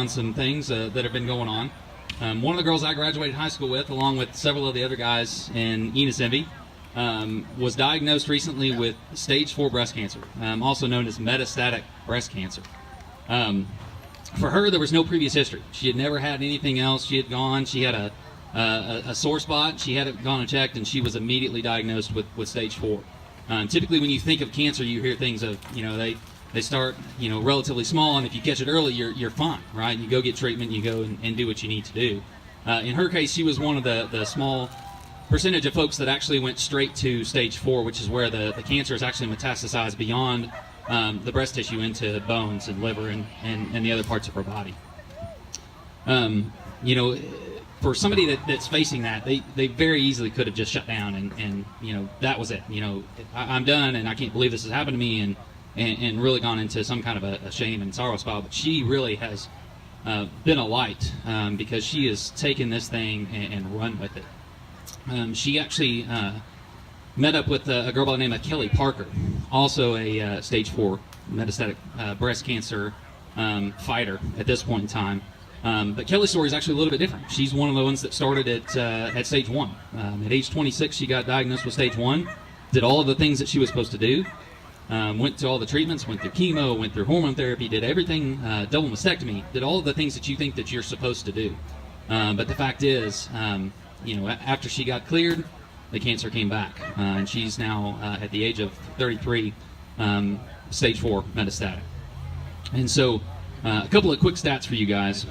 on some things that have been going on. One of the girls I graduated high school with, along with several of the other guys in Enos Envy, was diagnosed recently with stage 4 breast cancer, also known as metastatic breast cancer. For her, there was no previous history. She had never had anything else. She had a sore spot. She had gone and checked, and she was immediately diagnosed with stage 4. Typically, when you think of cancer, you hear things of, they start, relatively small, and if you catch it early, you're fine, right? You go get treatment, you go and do what you need to do. In her case, she was one of the small percentage of folks that actually went straight to stage 4, which is where the cancer is actually metastasized beyond the breast tissue into bones and liver and the other parts of her body. For somebody that's facing that, they very easily could have just shut down and that was it. I'm done and I can't believe this has happened to me and really gone into some kind of a shame and sorrow spot. But she really has been a light because she has taken this thing and run with it. She actually met up with a girl by the name of Kelly Parker, also a stage 4 metastatic breast cancer fighter at this point in time. But Kelly's story is actually a little bit different. She's one of the ones that started at stage 1. At age 26, she got diagnosed with stage 1, did all of the things that she was supposed to do, went to all the treatments, went through chemo, went through hormone therapy, did everything, double mastectomy, did all of the things that you think that you're supposed to do. But the fact is, after she got cleared, the cancer came back, and she's now at the age of 33, stage 4 metastatic. And so, a couple of quick stats for you guys: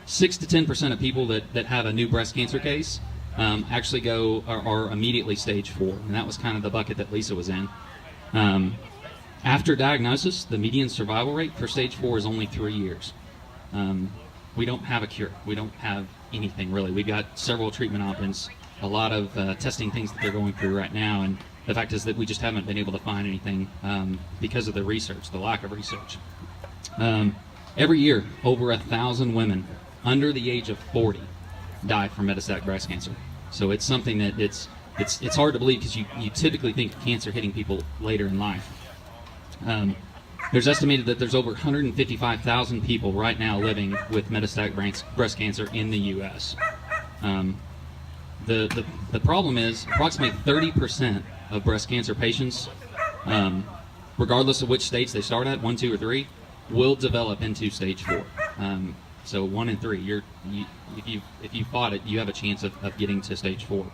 6 to 10% of people that have a new breast cancer case actually are immediately stage 4, and that was kind of the bucket that Lisa was in. After diagnosis, the median survival rate for stage 4 is only 3 years. We don't have a cure. We don't have anything really. We've got several treatment options, a lot of testing things that they're going through right now, and the fact is that we just haven't been able to find anything because of the research, the lack of research. Every year, over 1,000 women under the age of 40 die from metastatic breast cancer. So it's something that it's hard to believe because you typically think of cancer hitting people later in life. There's estimated that there's over 155,000 people right now living with metastatic breast cancer in the U.S. The problem is approximately 30% of breast cancer patients, regardless of which stage they start at, 1, 2, or 3, will develop into stage 4. So 1 in 3, if you fought it, you have a chance of getting to stage 4.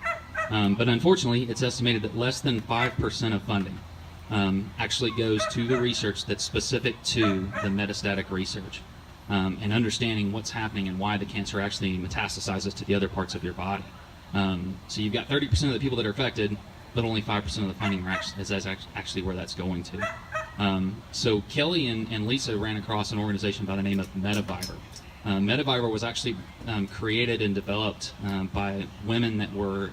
But unfortunately, it's estimated that less than 5% of funding actually goes to the research that's specific to the metastatic research and understanding what's happening and why the cancer actually metastasizes to the other parts of your body. So you've got 30% of the people that are affected, but only 5% of the funding is actually where that's going to. So Kelly and Lisa ran across an organization by the name of MetaViber. MetaViber was actually created and developed by women that were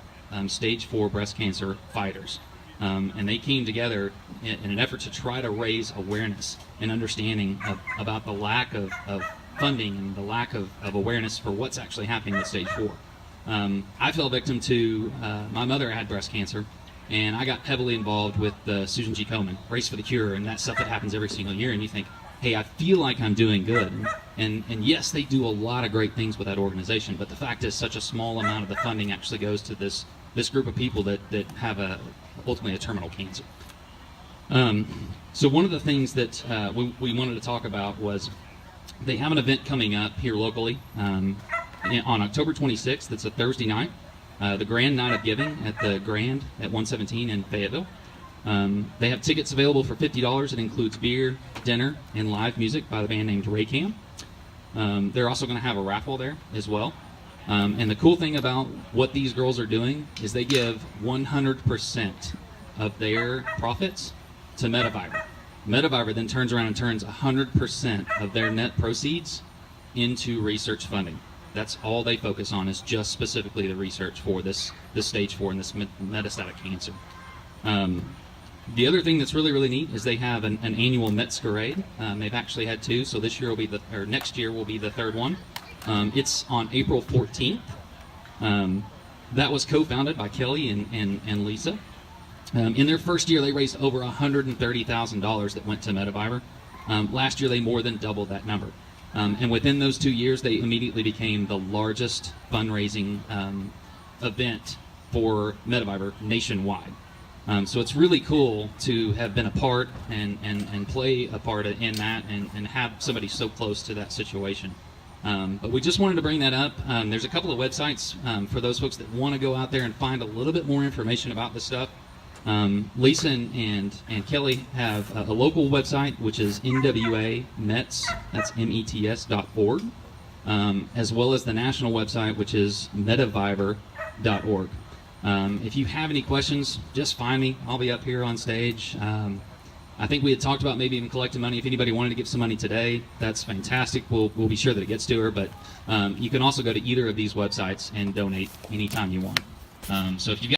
stage 4 breast cancer fighters. And they came together in an effort to try to raise awareness and understanding about the lack of funding and the lack of awareness for what's actually happening with stage 4. I fell victim to, my mother had breast cancer, and I got heavily involved with the Susan G. Komen Race for the Cure and that stuff that happens every single year, and you think, hey, I feel like I'm doing good. And yes, they do a lot of great things with that organization, but the fact is such a small amount of the funding actually goes to this group of people that have ultimately a terminal cancer. So one of the things that we wanted to talk about was they have an event coming up here locally on October 26th. It's a Thursday night. The Grand Night of Giving at the Grand at 117 in Fayetteville. They have tickets available for $50. It includes beer, dinner, and live music by the band named Raycam. They're also going to have a raffle there as well. And the cool thing about what these girls are doing is they give 100% of their profits to MetaViber. MetaViber then turns around and turns 100% of their net proceeds into research funding. That's all they focus on, is just specifically the research for this stage 4 and this metastatic cancer. The other thing that's really, really neat is they have an annual Metzgerade. They've actually had 2, so this year next year will be the 3rd one. It's on April 14th. That was co-founded by Kelly and Lisa. In their first year, they raised over $130,000 that went to MetaViber. Last year, they more than doubled that number. And within those 2 years, they immediately became the largest fundraising event for Metaviber nationwide. So it's really cool to have been a part and play a part in that and have somebody so close to that situation. But we just wanted to bring that up. There's a couple of websites for those folks that want to go out there and find a little bit more information about this stuff. Lisa and Kelly have a local website, which is NWA-METS, that's METS.org, as well as the national website, which is metaviber.org. If you have any questions, just find me. I'll be up here on stage. I think we had talked about maybe even collecting money. If anybody wanted to give some money today, that's fantastic. We'll be sure that it gets to her. But you can also go to either of these websites and donate anytime you want. So if you've got